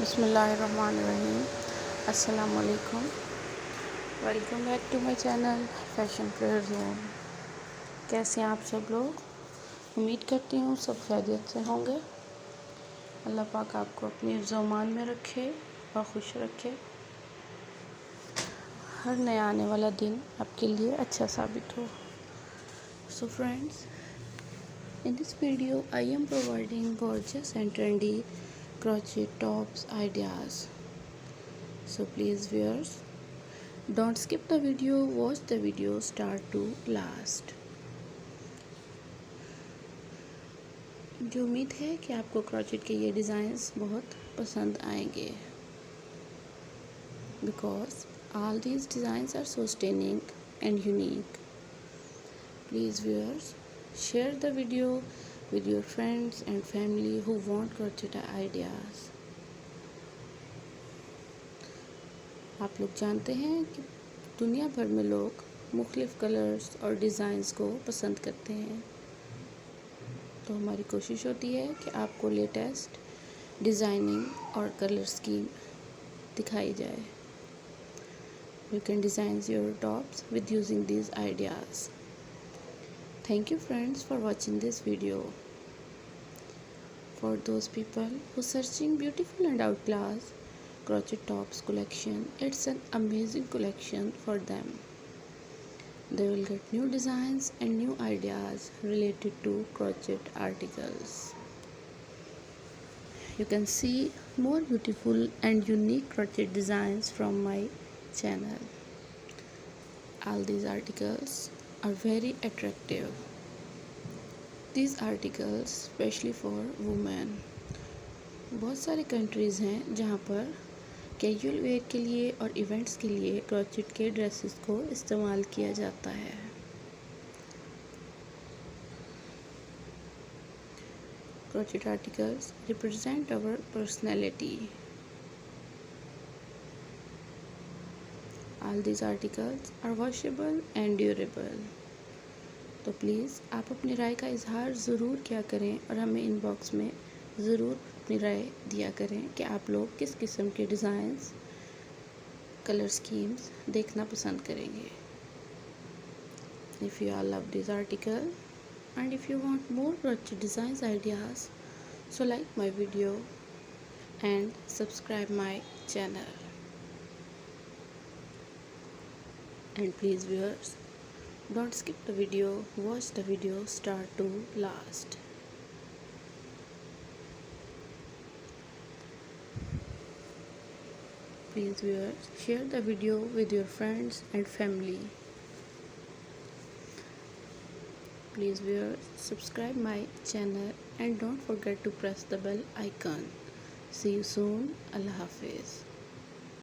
बिस्मिल्लाहिर्रहमानिर्रहीम। अस्सलाम वालेकुम। Welcome back to my channel fashion prayer zone. कैसे हैं आप सब लोग? उम्मीद करती हूँ सब खैरियत से होंगे। अल्लाह पाक आपको अपनी ज़मान में रखे और खुश रखे। हर नया आने वाला दिन आपके लिए अच्छा साबित हो। So friends, in this video I am providing gorgeous and trendy crochet tops ideas. So please viewers, don't skip the video, watch the video start to last. मुझे उम्मीद है कि आपको crochet के ये डिज़ाइंस बहुत पसंद आएंगे because all these designs are so stunning and unique. Please viewers, share the video with your friends and family who want crochet ideas. आप लोग जानते हैं कि दुनिया भर में लोग मुख्तलिफ़ कलर्स और डिज़ाइंस को पसंद करते हैं, तो हमारी कोशिश होती है कि आपको लेटेस्ट डिज़ाइनिंग और कलर स्कीम दिखाई जाए. You can design your tops with using these ideas. Thank you friends for watching this video. For those people who searching beautiful and outclass crochet tops collection, it's an amazing collection for them. They will get new designs and new ideas related to crochet articles. You can see more beautiful and unique crochet designs from my channel. All these articles are very attractive. These articles especially for women. बहुत सारे countries हैं जहाँ पर casual wear के लिए और events के लिए क्रोचेट के ड्रेसेस को इस्तेमाल किया जाता है. Crochet articles represent our personality. All these articles are washable and durable. तो प्लीज़ आप अपनी राय का इजहार ज़रूर किया करें और हमें इनबॉक्स में ज़रूर अपनी राय दिया करें कि आप लोग किस किस्म के डिज़ाइंस, कलर स्कीम्स देखना पसंद करेंगे. If you all love this article and if you want more crochet designs ideas, so like my video and subscribe my channel. And please viewers, don't skip the video, watch the video start to last. Please viewers, share the video with your friends and family. Please viewers, subscribe my channel and don't forget to press the bell icon. See you soon. Allah Hafiz.